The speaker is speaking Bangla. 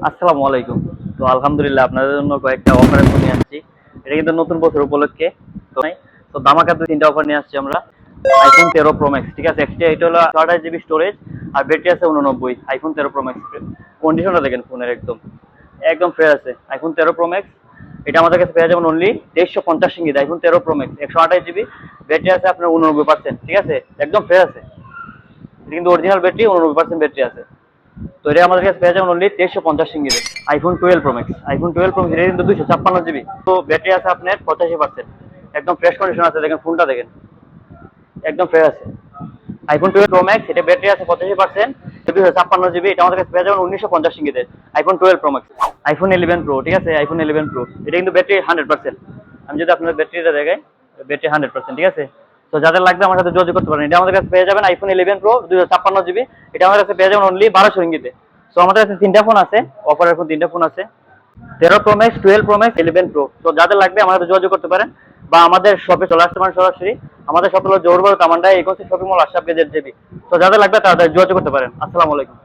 আসসালামু আলাইকুম। তো আলহামদুলিল্লাহ আপনাদের জন্য কয়েকটা অফার নিয়ে আসছি। এটা কিন্তু নতুন বছর উপলক্ষে। তো তো ধামাকা 2-3টা অফার নিয়ে আসছি আমরা। আইফোন 13 প্রো ম্যাক্স, ঠিক আছে? এটা হলো 28 জিবি স্টোরেজ আর ব্যাটারি আছে 89। আইফোন 13 প্রো ম্যাক্স কন্ডিশনটা দেখেন ফোনের একদম একদম ফ্রেশ আছে। আইফোন 13 প্রো ম্যাক্স এটা আমাদের কাছে পেয়ে যাবেন অনলি 2350 ইঙ্গিত। IPhone 13 pro max 128 GB battery আছে আপনার 89%, ঠিক আছে? একদম ফ্রেশ আছে। এটা কিন্তু অরিজিনাল ব্যাটারি, 89% ব্যাটারি আছে। তো এটা আমাদের কাছে পেয়ে যাবেন অনলি 2350 ইঙ্গিতে। IPhone 12 pro max, iPhone 12 pro max এটা কিন্তু 256 জিবি। তো ব্যাটারি আছে আপনার 85%, একদম ফ্রেশ কন্ডিশন আছে। দেখেন ফোনটা দেখেন একদম ফ্রেশ আছে। আইফোন 12 প্রো ম্যাক্স এটা ব্যাটারি আছে 85%, 256 জিবি। এটা আমাদের কাছে পেয়ে যাবেন 1950 ইঙ্গিতে। IPhone 12 pro max. IPhone 11 pro, ঠিক আছে? আইফোন 11 প্রো এটা কিন্তু ব্যাটারি 100%। আমি যদি আপনার ব্যাটারিটা দেখাই, ব্যাটারি 100%, ঠিক আছে? তো যাদের লাগবে আমার সাথে যোগাযোগ করতে পারেন। এটা আমাদের কাছে পেয়ে যাবেন আইফোন 11 প্রো 256 জিবি। এটা আমাদের কাছে পেয়ে যাবেন অনলি 1200 ইঙ্গিতে। তো আমাদের কাছে 3টা ফোন আছে, অফারের ফোন 3টা ফোন আছে, 13 pro max, 12 pro max, 11 pro. তো যাদের লাগবে আমার সাথে যোগাযোগ করতে পারেন বা আমাদের শপে চলে আসতে পারেন সরাসরি। আমাদের শপ হলো জোহরবাড়ি কামান্ডা, এই শপিং মল আশরাফ গেজের জেবি। তো যাদের লাগবে তারা যোগাযোগ করতে পারেন। আসসালামু আলাইকুম।